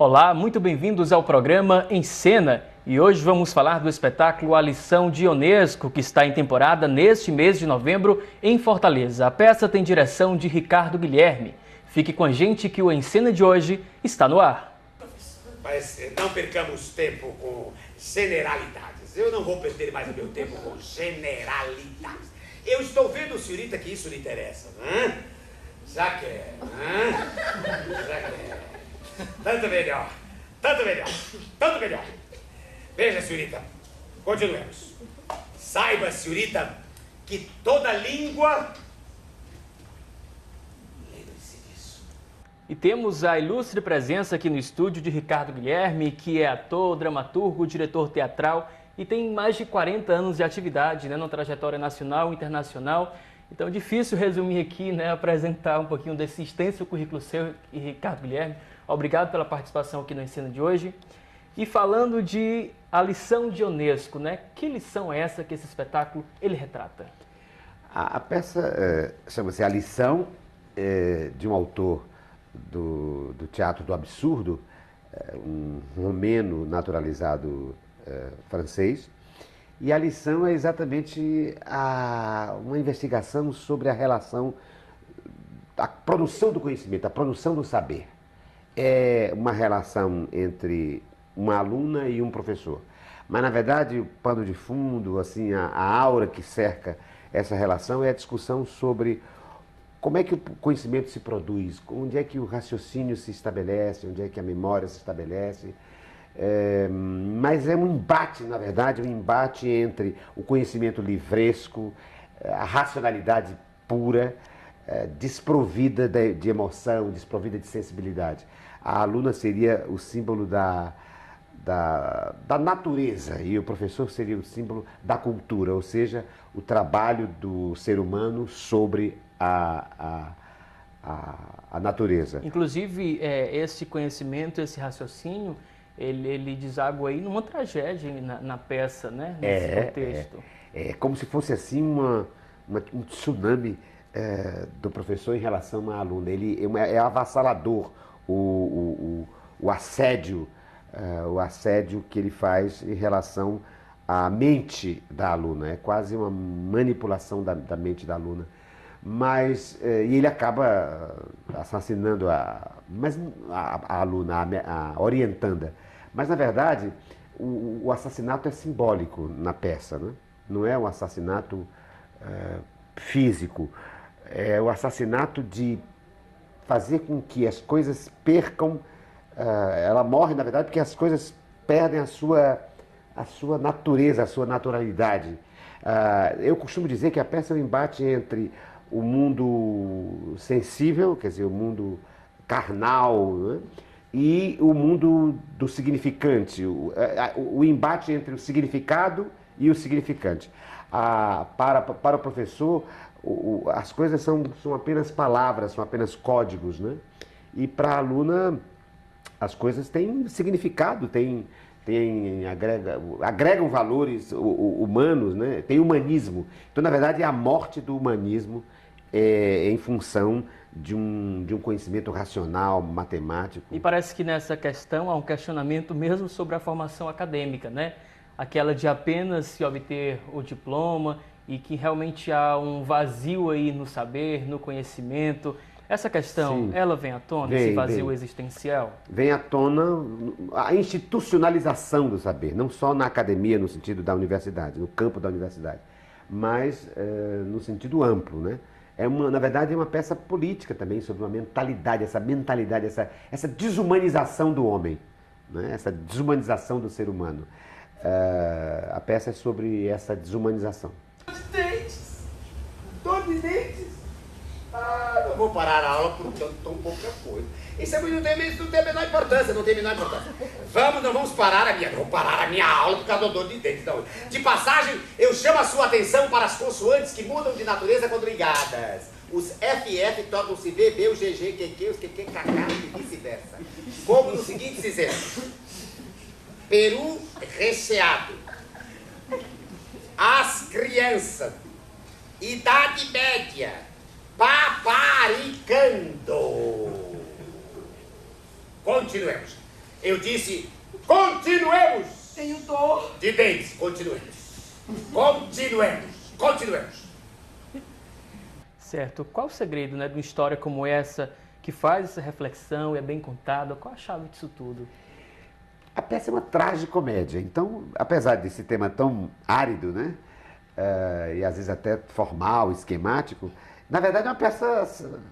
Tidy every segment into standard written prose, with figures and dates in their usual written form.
Olá, muito bem-vindos ao programa Em Cena. E hoje vamos falar do espetáculo A Lição de Ionesco, que está em temporada neste mês de novembro em Fortaleza. A peça tem direção de Ricardo Guilherme. Fique com a gente que o Em Cena de hoje está no ar. Mas não percamos tempo com generalidades. Eu não vou perder mais o meu tempo com generalidades. Eu estou vendo, senhorita, que isso lhe interessa, né? Já quer, né? Já quer. Tanto melhor, tanto melhor, tanto melhor. Veja, senhorita, continuemos. Saiba, senhorita, que toda língua... Lembre-se disso. E temos a ilustre presença aqui no estúdio de Ricardo Guilherme, que é ator, dramaturgo, diretor teatral e tem mais de 40 anos de atividade, né, na trajetória nacional e internacional. Então é difícil resumir aqui, né, apresentar um pouquinho desse extenso currículo seu, Ricardo Guilherme. Obrigado pela participação aqui no Em Cena de hoje. E falando de A Lição de Ionesco, né, que lição é essa que esse espetáculo ele retrata? A peça chama-se A Lição, de um autor do teatro do absurdo, um romeno naturalizado francês. E a lição é exatamente uma investigação sobre a relação, a produção do conhecimento, a produção do saber. É uma relação entre uma aluna e um professor. Mas, na verdade, o pano de fundo, assim, a aura que cerca essa relação é a discussão sobre como é que o conhecimento se produz, onde é que o raciocínio se estabelece, onde é que a memória se estabelece. Mas é um embate, na verdade, um embate entre o conhecimento livresco, a racionalidade pura, desprovida de emoção, desprovida de sensibilidade. A aluna seria o símbolo da natureza e o professor seria o símbolo da cultura, ou seja, o trabalho do ser humano sobre a natureza. Inclusive, esse conhecimento, esse raciocínio, ele deságua aí numa tragédia na peça, né? Nesse contexto. É como se fosse assim um tsunami do professor em relação à aluna. Ele é avassalador o assédio que ele faz em relação à mente da aluna. É quase uma manipulação da mente da aluna. Mas, e ele acaba assassinando a aluna, a orientanda. Mas, na verdade, o assassinato é simbólico na peça, né? Não é um assassinato físico. É o assassinato de fazer com que as coisas percam... ela morre, na verdade, porque as coisas perdem a sua natureza, a sua naturalidade. Eu costumo dizer que a peça é um embate entre o mundo sensível, quer dizer, o mundo carnal, né? E o mundo do significante, o embate entre o significado e o significante. Para o professor, as coisas são apenas palavras, são apenas códigos, né? E para a aluna, as coisas têm significado, agregam valores humanos, né? Tem humanismo. Então, na verdade, é a morte do humanismo em função de um conhecimento racional, matemático. E parece que nessa questão há um questionamento mesmo sobre a formação acadêmica, né? Aquela de apenas se obter o diploma e que realmente há um vazio aí no saber, no conhecimento. Essa questão, sim, ela vem à tona, esse vazio existencial? Vem à tona a institucionalização do saber, não só na academia, no sentido da universidade, no campo da universidade, mas no sentido amplo, né? Na verdade, é uma peça política também, sobre uma mentalidade, essa desumanização do homem, né? Essa desumanização do ser humano. A peça é sobre essa desumanização. Dor de dentes? Não vou parar a aula por tão pouca coisa. Isso não tem a menor importância, não tem a menor importância. Não vamos parar a minha aula por causa do dor de dentes. Não. De passagem, eu chamo a sua atenção para as consoantes que mudam de natureza quando ligadas. Os FF tornam-se BB, o GG, QQ, os QQ, KK e vice-versa. Como nos seguintes exemplos. Peru recheado. As crianças. Idade média. Paparicando. Continuemos. Eu disse, continuemos! Tenho dor. De dentes, continuemos. Continuemos. Certo. Qual o segredo, né, de uma história como essa, que faz essa reflexão e é bem contada? Qual a chave disso tudo? A peça é uma tragicomédia, então, apesar desse tema tão árido, né, e às vezes até formal, esquemático, na verdade é uma peça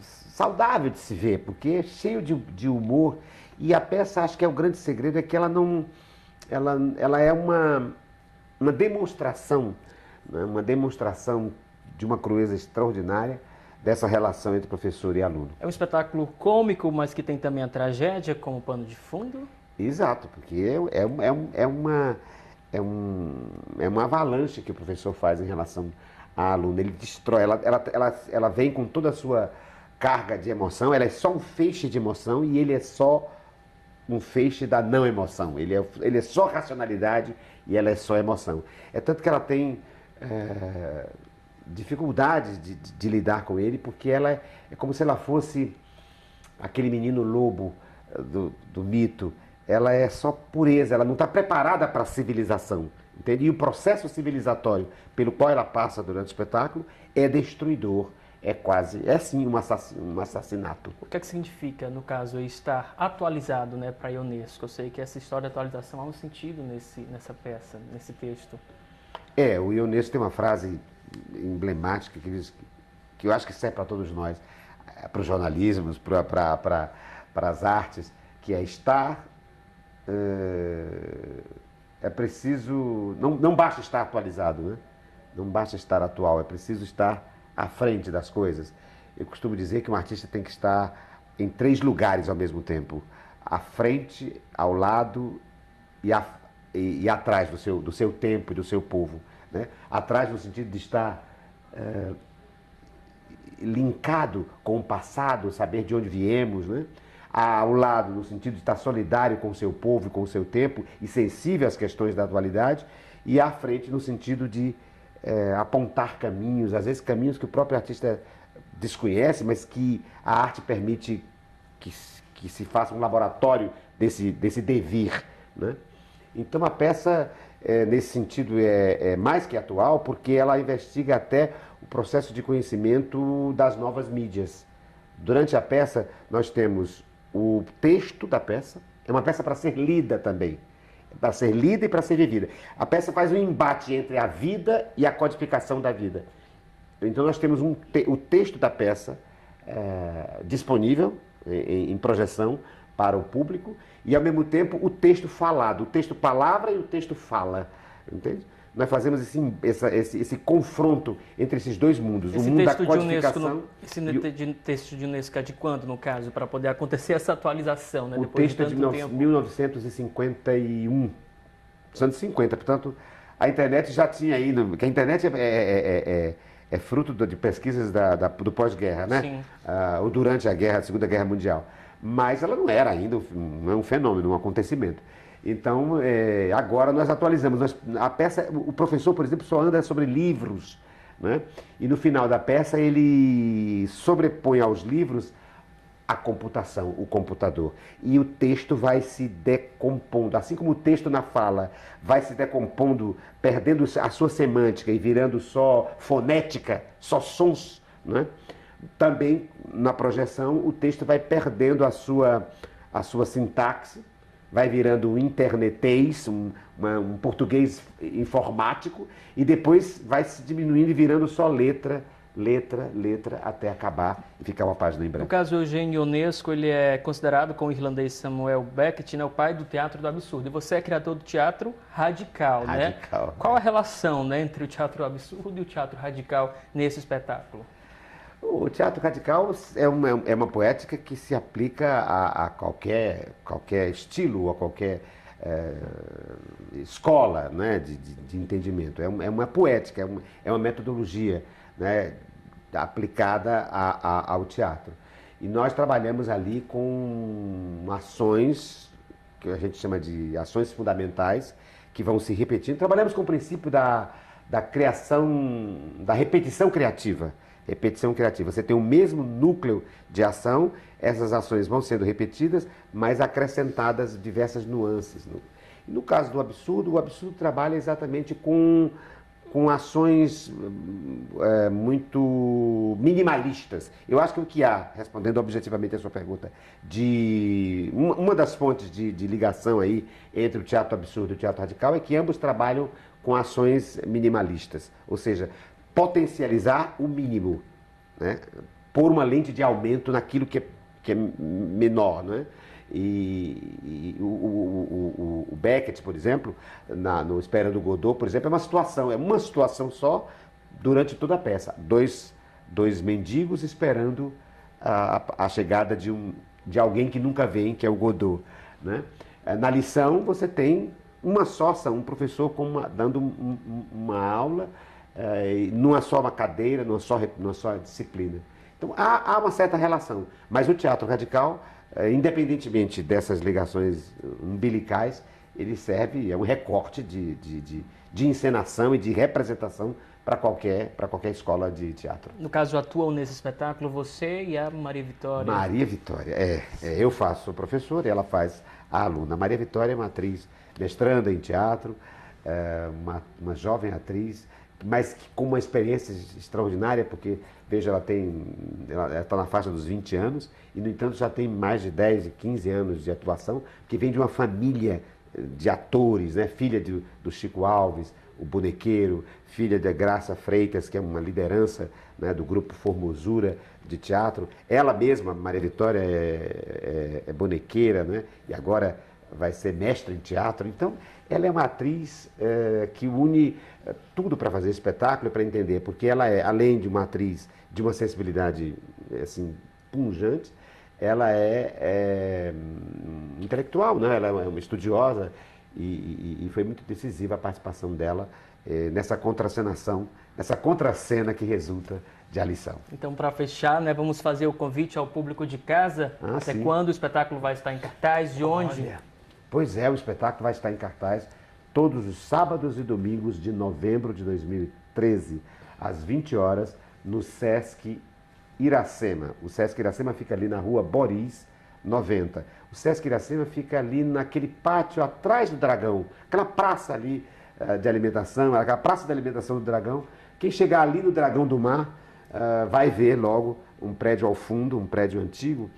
saudável de se ver, porque é cheio de humor, e a peça, acho que é o grande segredo, é que ela não... Ela é uma demonstração, né, uma demonstração de uma crueza extraordinária dessa relação entre professor e aluno. É um espetáculo cômico, mas que tem também a tragédia como pano de fundo? Exato, porque é uma avalanche que o professor faz em relação à aluna. Ele destrói, ela vem com toda a sua carga de emoção, ela é só um feixe de emoção e ele é só um feixe da não emoção. Ele é só racionalidade e ela é só emoção. É tanto que ela tem dificuldades de lidar com ele, porque ela é como se ela fosse aquele menino lobo do mito. Ela é só pureza, ela não está preparada para a civilização, entende? E o processo civilizatório pelo qual ela passa durante o espetáculo é destruidor, é sim um assassinato. O que é que significa, no caso, estar atualizado, né, para a Ionesco? Eu sei que essa história de atualização há um sentido nessa peça, nesse texto. O Ionesco tem uma frase emblemática que eu acho que serve para todos nós, para os jornalismos, para as artes, que é estar... É preciso... Não basta estar atualizado, né? Não basta estar atual, é preciso estar à frente das coisas. Eu costumo dizer que um artista tem que estar em 3 lugares ao mesmo tempo. À frente, ao lado e atrás do seu tempo e do seu povo, né? Atrás no sentido de estar linkado com o passado, saber de onde viemos, né? Ao lado, no sentido de estar solidário com o seu povo e com o seu tempo e sensível às questões da atualidade, e à frente no sentido de apontar caminhos, às vezes caminhos que o próprio artista desconhece, mas que a arte permite que se faça um laboratório desse devir, né? Então a peça, nesse sentido, é mais que atual, porque ela investiga até o processo de conhecimento das novas mídias. Durante a peça, nós temos o texto da peça, é uma peça para ser lida também, para ser lida e para ser vivida. A peça faz um embate entre a vida e a codificação da vida. Então nós temos o texto da peça disponível em projeção para o público e, ao mesmo tempo, o texto falado, o texto palavra e o texto fala, entende? Nós fazemos esse confronto entre esses dois mundos, o mundo da codificação... Esse texto de Unesco é de quando, no caso, para poder acontecer essa atualização, né? O Depois texto é de 1951, 1950, portanto, a internet já tinha aí, porque a internet é fruto de pesquisas do pós-guerra, né? Sim. Ou durante a Segunda Guerra Mundial. Mas ela não era ainda um fenômeno, um acontecimento. Então, agora nós atualizamos. A peça, o professor, por exemplo, só anda sobre livros, né? E no final da peça ele sobrepõe aos livros a computação, o computador. E o texto vai se decompondo, assim como o texto na fala vai se decompondo, perdendo a sua semântica e virando só fonética, só sons, né? Também na projeção o texto vai perdendo a sua sintaxe, vai virando um internetês, um português informático, e depois vai se diminuindo e virando só letra, até acabar e ficar uma página em branco. No caso, Eugênio Ionesco, ele é considerado, com o irlandês Samuel Beckett, né, o pai do teatro do absurdo. E você é criador do teatro radical, né? Radical. Qual a relação, né, entre o teatro absurdo e o teatro radical nesse espetáculo? O teatro radical é uma poética que se aplica a qualquer estilo, a qualquer escola, né, de entendimento. É uma poética, é uma metodologia, né, aplicada ao teatro. E nós trabalhamos ali com ações, que a gente chama de ações fundamentais, que vão se repetindo. Trabalhamos com o princípio da criação, da repetição criativa. Repetição criativa. Você tem o mesmo núcleo de ação, essas ações vão sendo repetidas, mas acrescentadas diversas nuances. No caso do absurdo, o absurdo trabalha exatamente com ações muito minimalistas. Eu acho que o que há, respondendo objetivamente a sua pergunta, uma das fontes de ligação aí entre o teatro absurdo e o teatro radical é que ambos trabalham com ações minimalistas, ou seja, potencializar o mínimo, né? Pôr uma lente de aumento naquilo que é menor, né? E o Beckett, por exemplo, no Esperando Godot, por exemplo, é uma situação só durante toda a peça. Dois mendigos esperando a chegada de alguém que nunca vem, que é o Godot, né? Na lição você tem uma só ação, um professor dando uma aula numa só uma cadeira, numa só disciplina. Então há uma certa relação, mas o teatro radical, independentemente dessas ligações umbilicais, ele serve, é um recorte de encenação e de representação para qualquer escola de teatro. No caso, atuam nesse espetáculo você e a Maria Vitória? Maria Vitória, eu sou professor e ela faz a aluna. Maria Vitória é uma atriz mestranda em teatro, uma jovem atriz, mas que, com uma experiência extraordinária, porque, veja, ela está na faixa dos 20 anos e, no entanto, já tem mais de 10 e 15 anos de atuação, que vem de uma família de atores, né? Filha do Chico Alves, o bonequeiro, filha da Graça Freitas, que é uma liderança, né, do grupo Formosura de teatro. Ela mesma, Maria Vitória, é bonequeira, né? E agora vai ser mestra em teatro. Então, ela é uma atriz que une tudo para fazer espetáculo e para entender, porque ela é, além de uma atriz de uma sensibilidade assim, punjante, ela é intelectual, né? Ela é uma estudiosa e foi muito decisiva a participação dela nessa contracenação, nessa contracena que resulta de A Lição. Então, para fechar, né, vamos fazer o convite ao público de casa. Até sim. Quando o espetáculo vai estar em cartaz? De onde? Olha, pois é, o espetáculo vai estar em cartaz todos os sábados e domingos de novembro de 2013, às 20 horas, no Sesc Iracema. O Sesc Iracema fica ali na rua Boris 90. O Sesc Iracema fica ali naquele pátio atrás do Dragão, aquela praça ali de alimentação, aquela praça de alimentação do Dragão. Quem chegar ali no Dragão do Mar vai ver logo um prédio ao fundo, um prédio antigo,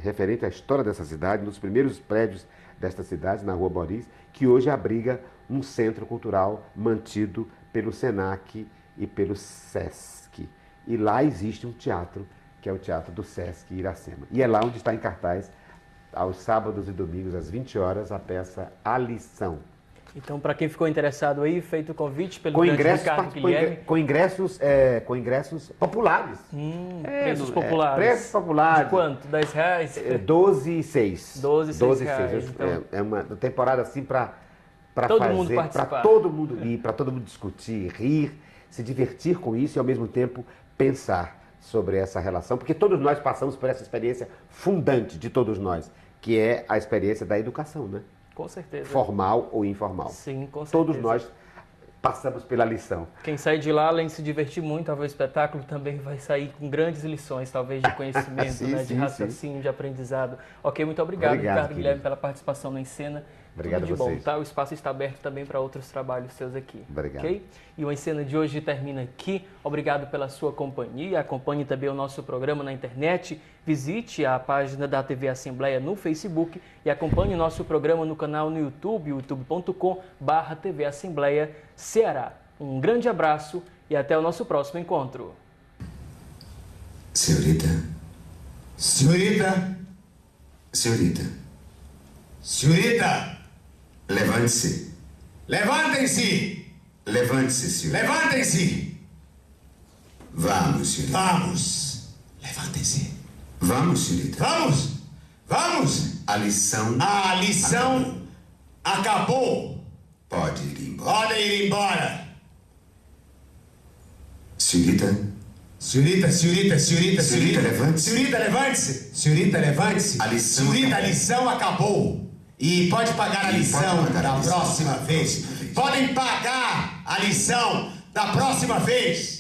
referente à história dessa cidade, um dos primeiros prédios desta cidade, na Rua Boris, que hoje abriga um centro cultural mantido pelo SENAC e pelo SESC. E lá existe um teatro, que é o Teatro do SESC Iracema. E é lá onde está em cartaz, aos sábados e domingos, às 20 horas, a peça A Lição. Então, para quem ficou interessado aí, feito o convite pelo grande Ricardo Guilherme. Com ingressos populares. Preços populares. Preços populares. De quanto? R$10? 12,6. 12,6. Então... É uma temporada assim para todo fazer, mundo participar. para todo mundo ir, para todo mundo discutir, rir, se divertir com isso e ao mesmo tempo pensar sobre essa relação, porque todos nós passamos por essa experiência fundante de todos nós, que é a experiência da educação, né? Com certeza. Formal ou informal. Sim, com certeza. Todos nós passamos pela lição. Quem sai de lá, além de se divertir muito ao ver o espetáculo, também vai sair com grandes lições, talvez, de conhecimento, Sim, né? De raciocínio, de aprendizado. Ok, muito obrigado Ricardo Guilherme, pela participação na Encena. Obrigado Tudo de a vocês. bom, tá? O espaço está aberto também para outros trabalhos seus aqui. Obrigado. Ok? E o Encena de hoje termina aqui. Obrigado pela sua companhia. Acompanhe também o nosso programa na internet. Visite a página da TV Assembleia no Facebook e acompanhe o nosso programa no canal no YouTube, youtube.com/TV Assembleia Ceará. Um grande abraço e até o nosso próximo encontro. Senhorita. Senhorita. Senhorita. Senhorita. Levante-se. Levantem-se! Levante-se, senhor. Levantem-se! Vamos, senhorita. Vamos! Levantem-se. Vamos, senhorita. Vamos! Vamos! A lição acabou. Pode ir embora. Podem ir embora. Senhorita. Senhorita, levante-se. Senhorita, levante-se. Senhorita, levante-se. Senhorita, a lição acabou. E pode pagar a lição da próxima vez. Podem pagar a lição da próxima vez.